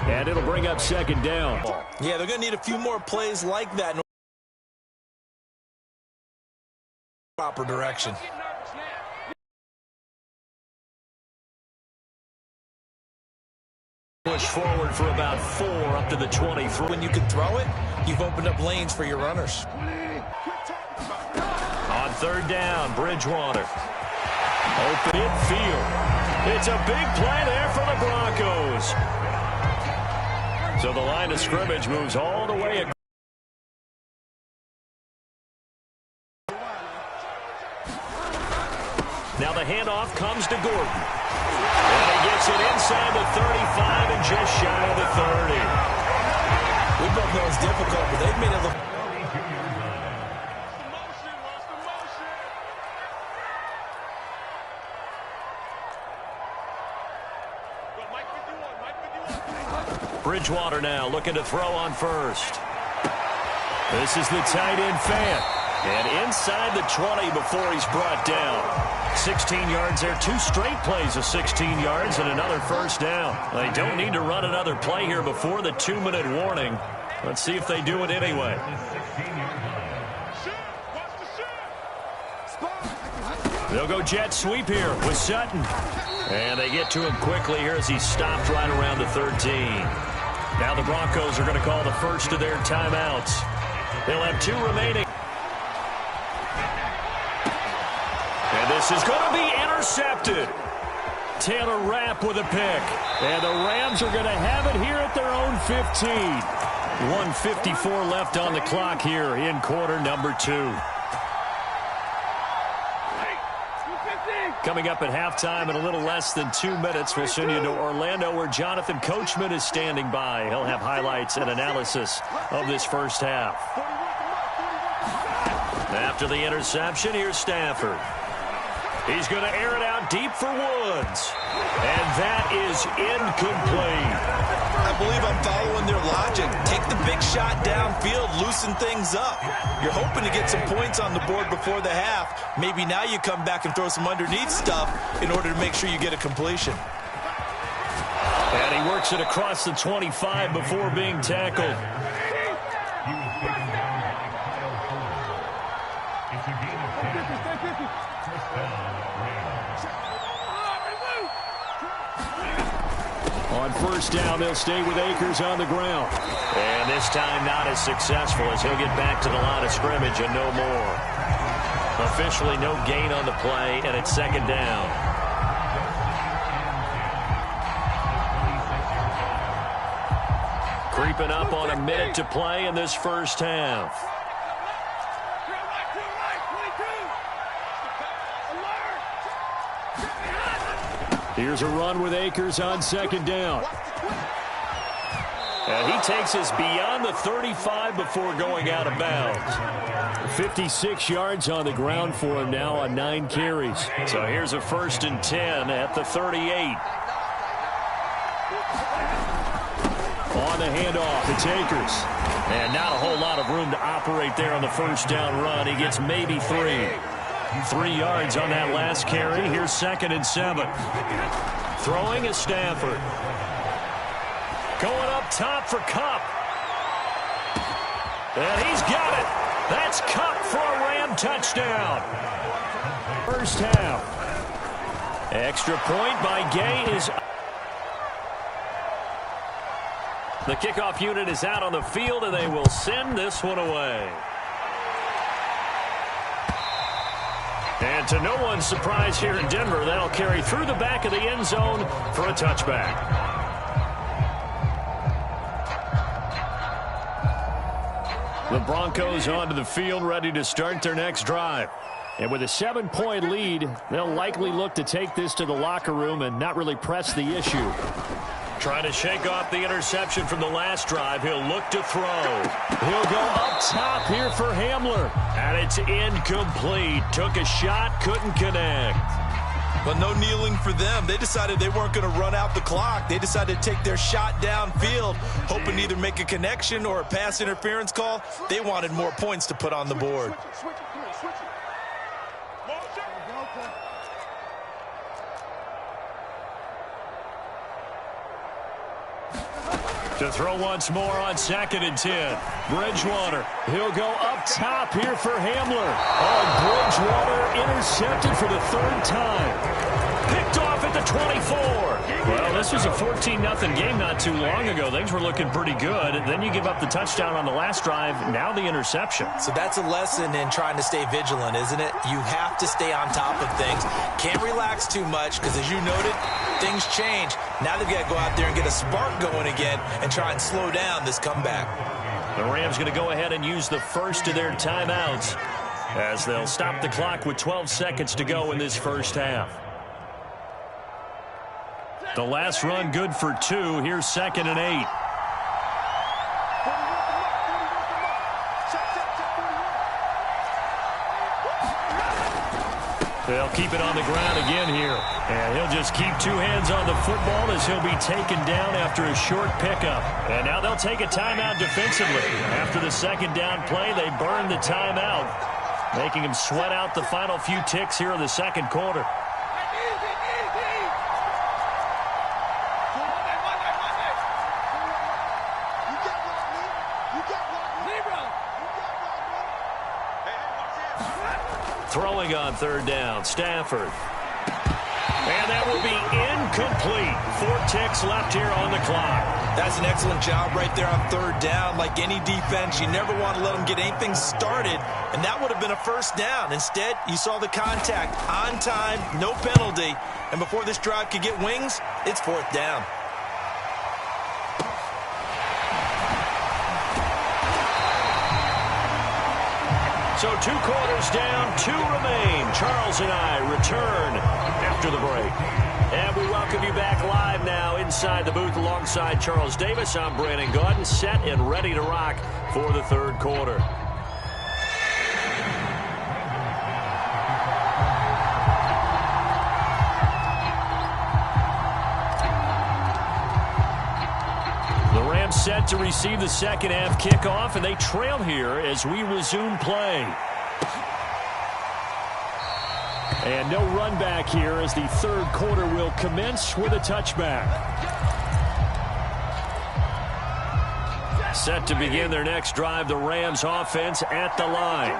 And it'll bring up second down. Yeah, they're going to need a few more plays like that in proper direction. Push forward for about 4 up to the 23. When you can throw it, you've opened up lanes for your runners. On third down, Bridgewater. Open midfield. It's a big play there for the Broncos. So the line of scrimmage moves all the way across. Now the handoff comes to Gordon. And he gets it inside the 35 and just shy of the 30. We both know it's difficult, but they've made it look. Bridgewater now looking to throw on first. This is the tight end Fant. And inside the 20 before he's brought down. 16 yards there. 2 straight plays of 16 yards and another first down. They don't need to run another play here before the 2-minute warning. Let's see if they do it anyway. They'll go jet sweep here with Sutton. And they get to him quickly here as he stopped right around the 13. Now the Broncos are going to call the first of their timeouts. They'll have 2 remaining. And this is going to be intercepted. Taylor Rapp with a pick. And the Rams are going to have it here at their own 15. 1:54 left on the clock here in quarter number 2. Coming up at halftime in a little less than 2 minutes, we'll send you to Orlando where Jonathan Coachman is standing by. He'll have highlights and analysis of this first half. After the interception, here's Stafford. He's going to air it out deep for Woods. And that is incomplete. I believe I'm following their logic. Take the big shot downfield, loosen things up. You're hoping to get some points on the board before the half. Maybe now you come back and throw some underneath stuff in order to make sure you get a completion. And he works it across the 25 before being tackled. On first down, they'll stay with Akers on the ground. And this time not as successful as he'll get back to the line of scrimmage and no more. Officially no gain on the play, and it's second down. Creeping up on a minute to play in this first half. Here's a run with Akers on second down. And he takes us beyond the 35 before going out of bounds. 56 yards on the ground for him now on 9 carries. So here's a 1st and 10 at the 38. On the handoff, it's Akers. And not a whole lot of room to operate there on the first down run. He gets maybe 3. 3 yards on that last carry. Here's 2nd and 7. Throwing is Stafford. Going up top for Kupp. And he's got it. That's Kupp for a Ram touchdown. First half. Extra point by Gay is... The kickoff unit is out on the field, and they will send this one away. And to no one's surprise here in Denver, that'll carry through the back of the end zone for a touchback. The Broncos onto the field, ready to start their next drive. And with a 7-point lead, they'll likely look to take this to the locker room and not really press the issue. Trying to shake off the interception from the last drive. He'll look to throw. He'll go up top here for Hamler. And it's incomplete. Took a shot, couldn't connect. But no kneeling for them. They decided they weren't going to run out the clock. They decided to take their shot downfield, hoping to either make a connection or a pass interference call. They wanted more points to put on the board. To throw once more on 2nd and 10. Bridgewater. He'll go up top here for Hamler. Bridgewater intercepted for the 3rd time. Picked off at the 24. Well, this was a 14-0 game not too long ago. Things were looking pretty good. Then you give up the touchdown on the last drive. Now the interception. So that's a lesson in trying to stay vigilant, isn't it? You have to stay on top of things. Can't relax too much because, as you noted, things change. Now they've got to go out there and get a spark going again and try and slow down this comeback. The Rams going to go ahead and use the first of their timeouts as they'll stop the clock with 12 seconds to go in this first half. The last run good for 2. Here's 2nd and 8. They'll keep it on the ground again here. And he'll just keep 2 hands on the football as he'll be taken down after a short pickup. And now they'll take a timeout defensively. After the 2nd down play, they burn the timeout, making him sweat out the final few ticks here in the 2nd quarter. Throwing on 3rd down, Stafford. And that will be incomplete. 4 ticks left here on the clock. That's an excellent job right there on 3rd down. Like any defense, you never want to let them get anything started, and that would have been a 1st down. Instead, you saw the contact on time, no penalty, and before this drive could get wings, it's 4th down. So 2 quarters down, 2 remain. Charles and I return after the break. And we welcome you back live now inside the booth alongside Charles Davis. I'm Brandon Gaudin, set and ready to rock for the 3rd quarter. Set to receive the 2nd half kickoff, and they trail here as we resume play. And no run back here as the 3rd quarter will commence with a touchback. Set to begin their next drive, the Rams offense at the line.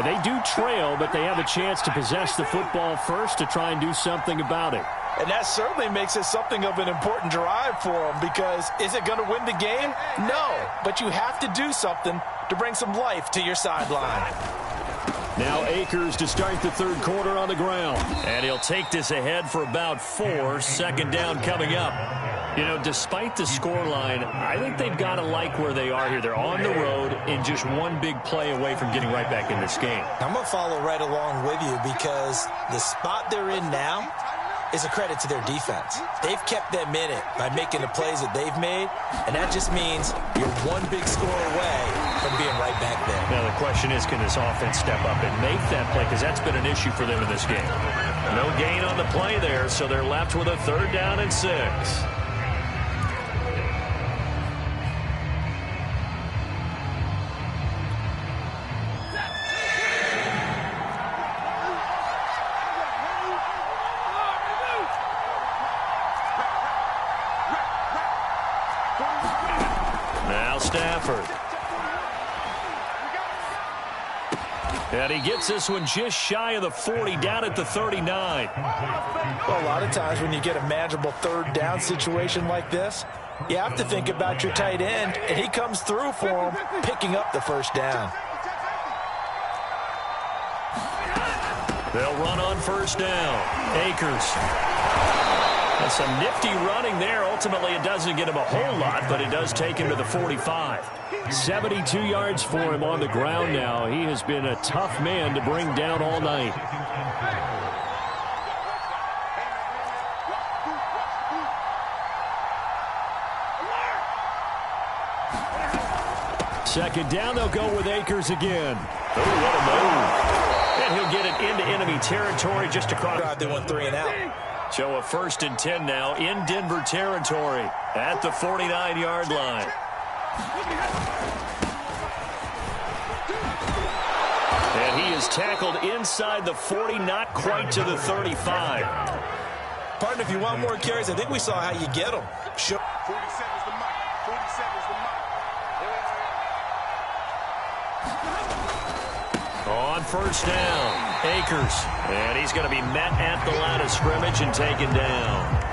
They do trail, but they have a chance to possess the football first to try and do something about it. And that certainly makes it something of an important drive for them, because is it going to win the game? No, but you have to do something to bring some life to your sideline. Now Akers to start the 3rd quarter on the ground. And he'll take this ahead for about 4. 2nd down coming up. You know, despite the scoreline, I think they've got to like where they are here. They're on the road and just 1 big play away from getting right back in this game. I'm going to follow right along with you, because the spot they're in now is a credit to their defense. They've kept them in it by making the plays that they've made, and that just means you're 1 big score away from being right back there. Now the question is, can this offense step up and make that play, because that's been an issue for them in this game. No gain on the play there, so they're left with a 3rd down and 6. And he gets this one just shy of the 40, down at the 39. Well, a lot of times when you get a manageable 3rd down situation like this, you have to think about your tight end, and he comes through for him, picking up the 1st down. They'll run on 1st down. Akers. And some nifty running there. Ultimately, it doesn't get him a whole lot, but it does take him to the 45. 72 yards for him on the ground now. He has been a tough man to bring down all night. Second down, they'll go with Akers again. Oh, what a move. And he'll get it into enemy territory just across. They went 3 and out. So a 1st and 10 now in Denver territory at the 49-yard line. And he is tackled inside the 40, not quite to the 35. Partner, if you want more carries, I think we saw how you get them. 47 is the mark. 47. on first down. Akers. And he's going to be met at the line of scrimmage and taken down.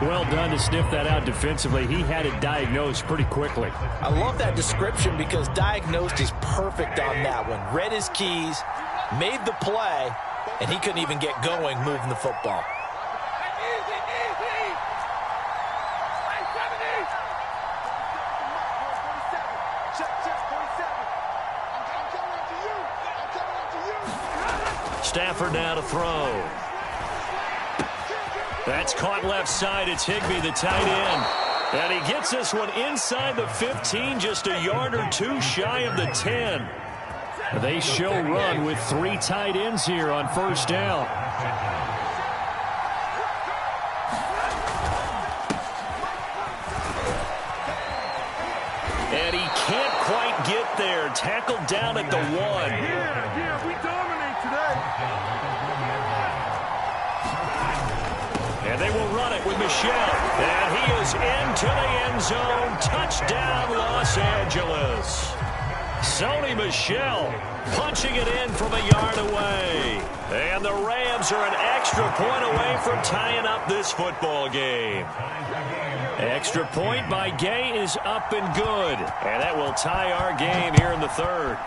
Well done to sniff that out defensively. He had it diagnosed pretty quickly. I love that description because diagnosed is perfect on that one. Read his keys, made the play, and he couldn't even get going moving the football. Stafford now to throw. That's caught left side. It's Higbee, the tight end. And he gets this one inside the 15, just a yard or two shy of the 10. They show run with 3 tight ends here on first down. And he can't quite get there. Tackled down at the 1. Yeah, we dominate today. And they will run it with Michel. And he is into the end zone. Touchdown, Los Angeles. Sony Michel punching it in from a yard away. And the Rams are an extra point away from tying up this football game. Extra point by Gay is up and good. And that will tie our game here in the third.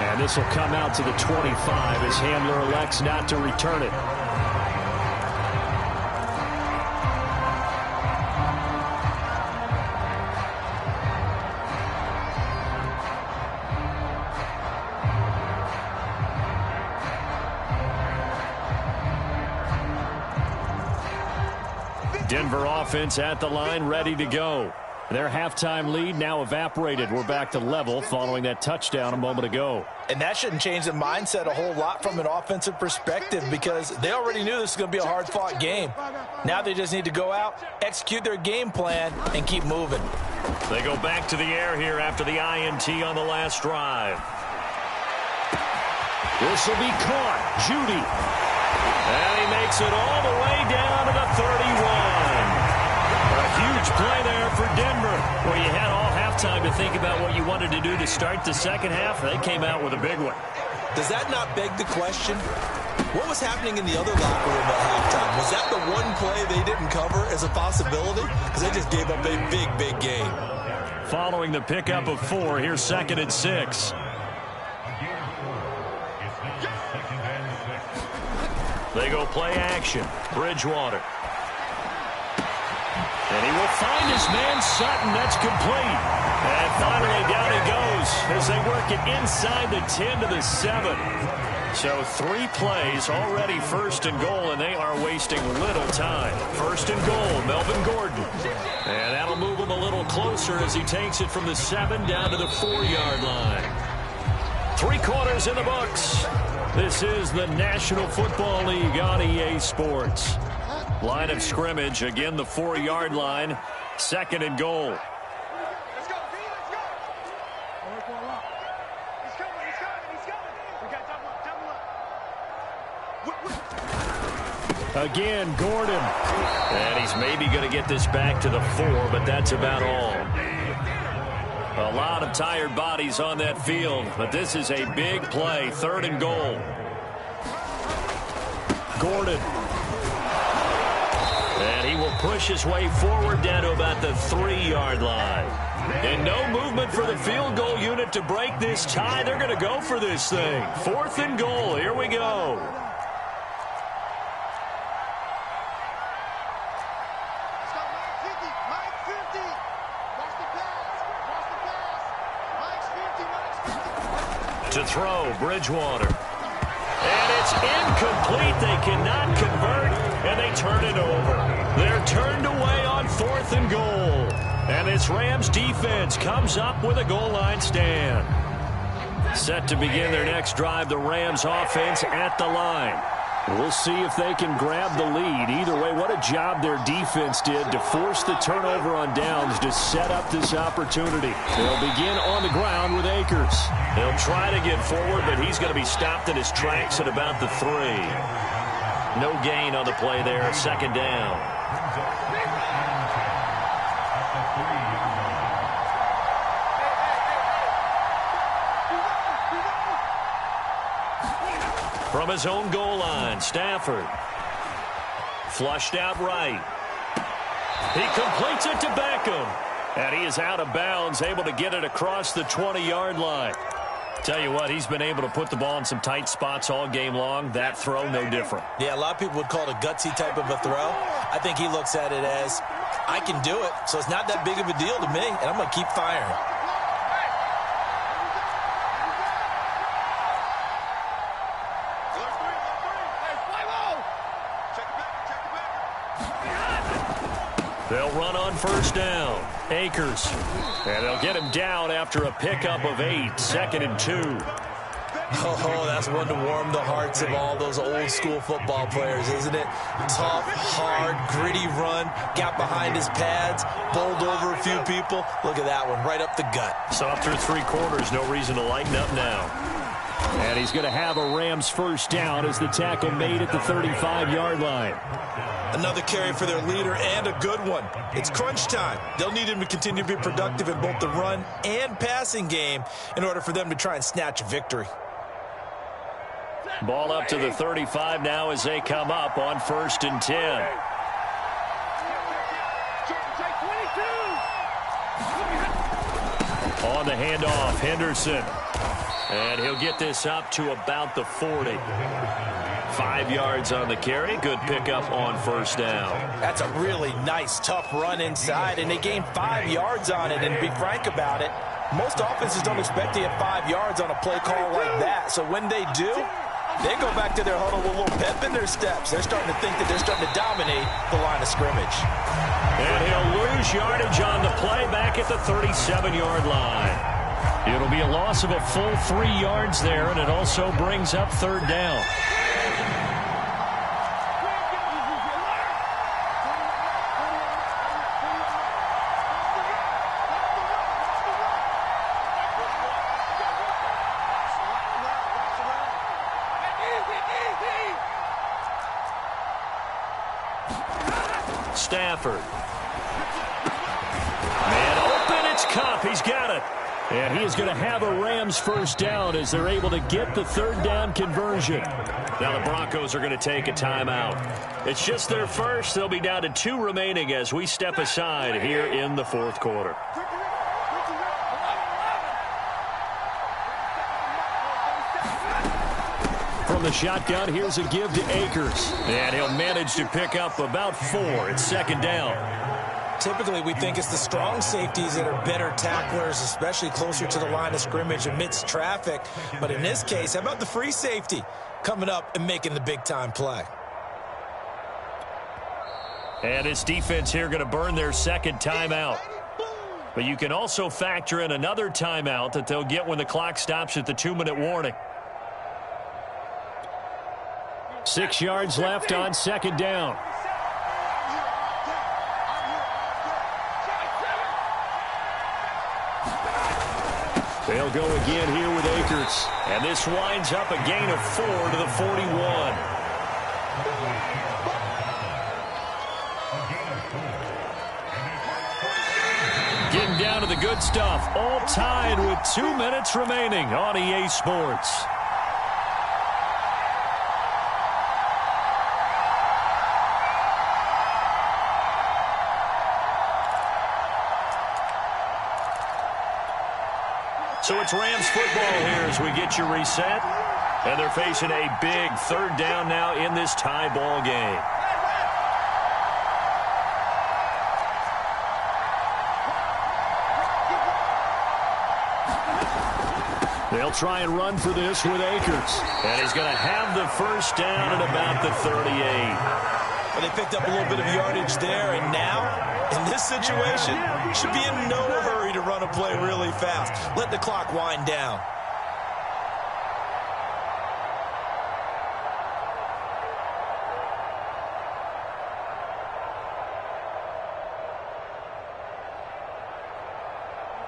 And this will come out to the 25 as Handler elects not to return it. Denver offense at the line, ready to go. Their halftime lead now evaporated. We're back to level following that touchdown a moment ago. And that shouldn't change the mindset a whole lot from an offensive perspective because they already knew this was going to be a hard-fought game. Now they just need to go out, execute their game plan, and keep moving. They go back to the air here after the INT on the last drive. This will be caught. Judy. And he makes it all the way down to the 31. A huge play there for Denver. Well, you had all halftime to think about what you wanted to do to start the second half. They came out with a big one. Does that not beg the question? What was happening in the other locker room at halftime? Was that the one play they didn't cover as a possibility? Because they just gave up a big, big game. Following the pickup of 4, here's 2nd and 6. They go play action. Bridgewater. And he will find his man Sutton. That's complete. And finally down he goes as they work it inside the 10 to the 7. So 3 plays already 1st and goal, and they are wasting little time. 1st and goal, Melvin Gordon. And that'll move him a little closer as he takes it from the 7 down to the 4-yard line. 3 quarters in the books. This is the National Football League on EA Sports. Line of scrimmage, again the 4-yard line, 2nd and goal. Let's go, let's go. He's coming. We got double up. Again, Gordon. And he's maybe going to get this back to the 4, but that's about all. A lot of tired bodies on that field, but this is a big play, 3rd and goal. Gordon. And he will push his way forward down to about the 3-yard line. And no movement for the field goal unit to break this tie. They're going to go for this thing. 4th and goal. Here we go. To throw, Bridgewater. And it's incomplete. They cannot convert, and they turn it over. They're turned away on 4th and goal. And this Rams defense comes up with a goal line stand. Set to begin their next drive, the Rams offense at the line. We'll see if they can grab the lead. Either way, what a job their defense did to force the turnover on downs to set up this opportunity. They'll begin on the ground with Akers. He'll try to get forward, but he's going to be stopped in his tracks at about the 3. No gain on the play there, 2nd down. From his own goal line, Stafford. Flushed out right. He completes it to Beckham. And he is out of bounds, able to get it across the 20-yard line. Tell you what, he's been able to put the ball in some tight spots all game long. That throw, no different. Yeah, a lot of people would call it a gutsy type of a throw. I think he looks at it as, I can do it, so it's not that big of a deal to me, and I'm going to keep firing. They'll run on first down. Akers. And they'll get him down after a pickup of 8. 2nd and 2. Oh, that's one to warm the hearts of all those old-school football players, isn't it? Tough, hard, gritty run. Got behind his pads. Bowled over a few people. Look at that one, right up the gut. So up through 3 quarters, no reason to lighten up now. And he's going to have a Rams first down as the tackle made at the 35-yard line. Another carry for their leader and a good one. It's crunch time. They'll need him to continue to be productive in both the run and passing game in order for them to try and snatch a victory. Ball up to the 35 now as they come up on 1st and 10. On the handoff, Henderson. And he'll get this up to about the 40. 5 yards on the carry. Good pickup on first down. That's a really nice, tough run inside, and they gained 5 yards on it. And to be frank about it, most offenses don't expect to get 5 yards on a play call like that. So when they do, they go back to their huddle with a little pep in their steps. They're starting to think that they're starting to dominate the line of scrimmage. And he'll lose yardage on the play back at the 37-yard line. It'll be a loss of a full 3 yards there, and it also brings up 3rd down. Stafford. Man open, it's Kupp. He's got it. And he is going to have a Rams first down as they're able to get the 3rd down conversion. Now the Broncos are going to take a timeout. It's just their first. They'll be down to 2 remaining as we step aside here in the 4th quarter. From the shotgun, here's a give to Akers. And he'll manage to pick up about 4. It's 2nd down. Typically, we think it's the strong safeties that are better tacklers, especially closer to the line of scrimmage amidst traffic. But in this case, how about the free safety coming up and making the big-time play? And this defense here going to burn their 2nd timeout. But you can also factor in another timeout that they'll get when the clock stops at the 2-minute warning. 6 yards left on 2nd down. They'll go again here with Akers. And this winds up a gain of 4 to the 41. Getting down to the good stuff. All tied with 2 minutes remaining on EA Sports. So it's Rams football here as we get you reset. And they're facing a big 3rd down now in this tie ball game. They'll try and run for this with Akers. And he's going to have the first down at about the 38. Well, they picked up a little bit of yardage there, and now, in this situation, should be in no hurry to run a play really fast. Let the clock wind down.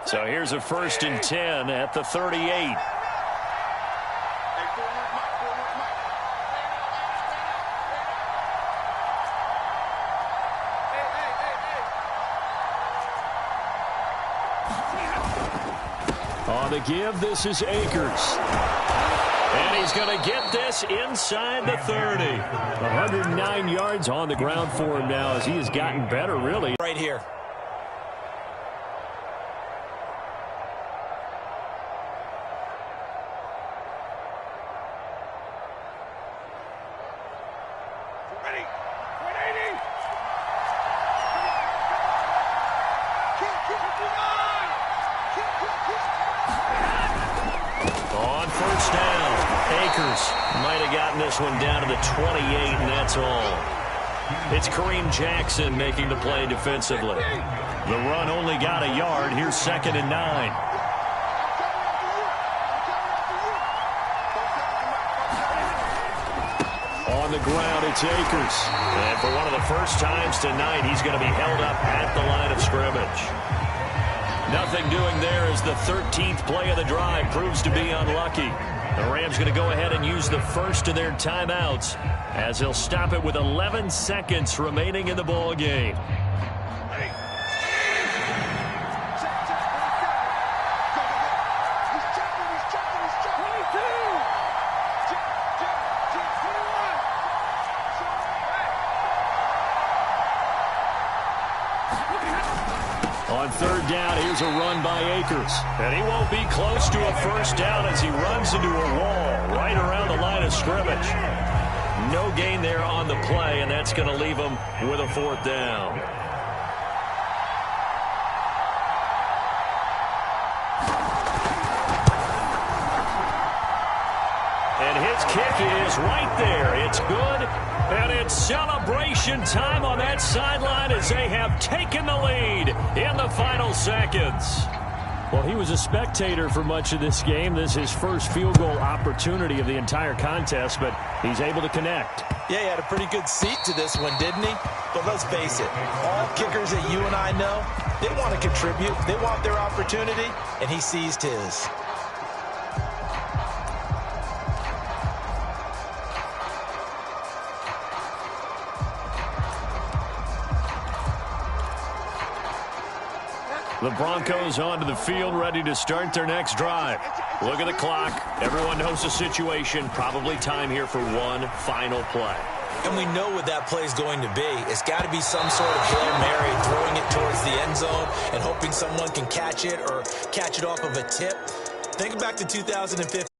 So here's a 1st and 10 at the 38. On the give, this is Akers. And he's going to get this inside the 30. 109 yards on the ground for him now as he has gotten better, really. Right here. Ready. 180. On first down, Akers might have gotten this one down to the 28, and that's all. It's Kareem Jackson making the play defensively. The run only got a yard. Here's 2nd and 9. On the ground, it's Akers. And for one of the first times tonight, he's going to be held up at the line of scrimmage. Nothing doing there as the 13th play of the drive proves to be unlucky. The Rams going to go ahead and use the first of their timeouts as they'll stop it with 11 seconds remaining in the ball game. On third down, here's a run by Akers. And he won't be close to a first down as he runs into a wall right around the line of scrimmage. No gain there on the play, and that's going to leave him with a 4th down. And his kick is right there. It's good. And it's celebration time on that sideline as they have taken the lead in the final seconds. Well, he was a spectator for much of this game. This is his first field goal opportunity of the entire contest, but he's able to connect. Yeah, he had a pretty good seat to this one, didn't he? But let's face it, all kickers that you and I know, they want to contribute. They want their opportunity, and he seized his. The Broncos onto the field, ready to start their next drive. Look at the clock. Everyone knows the situation. Probably time here for one final play. And we know what that play is going to be. It's got to be some sort of Hail Mary, throwing it towards the end zone and hoping someone can catch it or catch it off of a tip. Think back to 2015.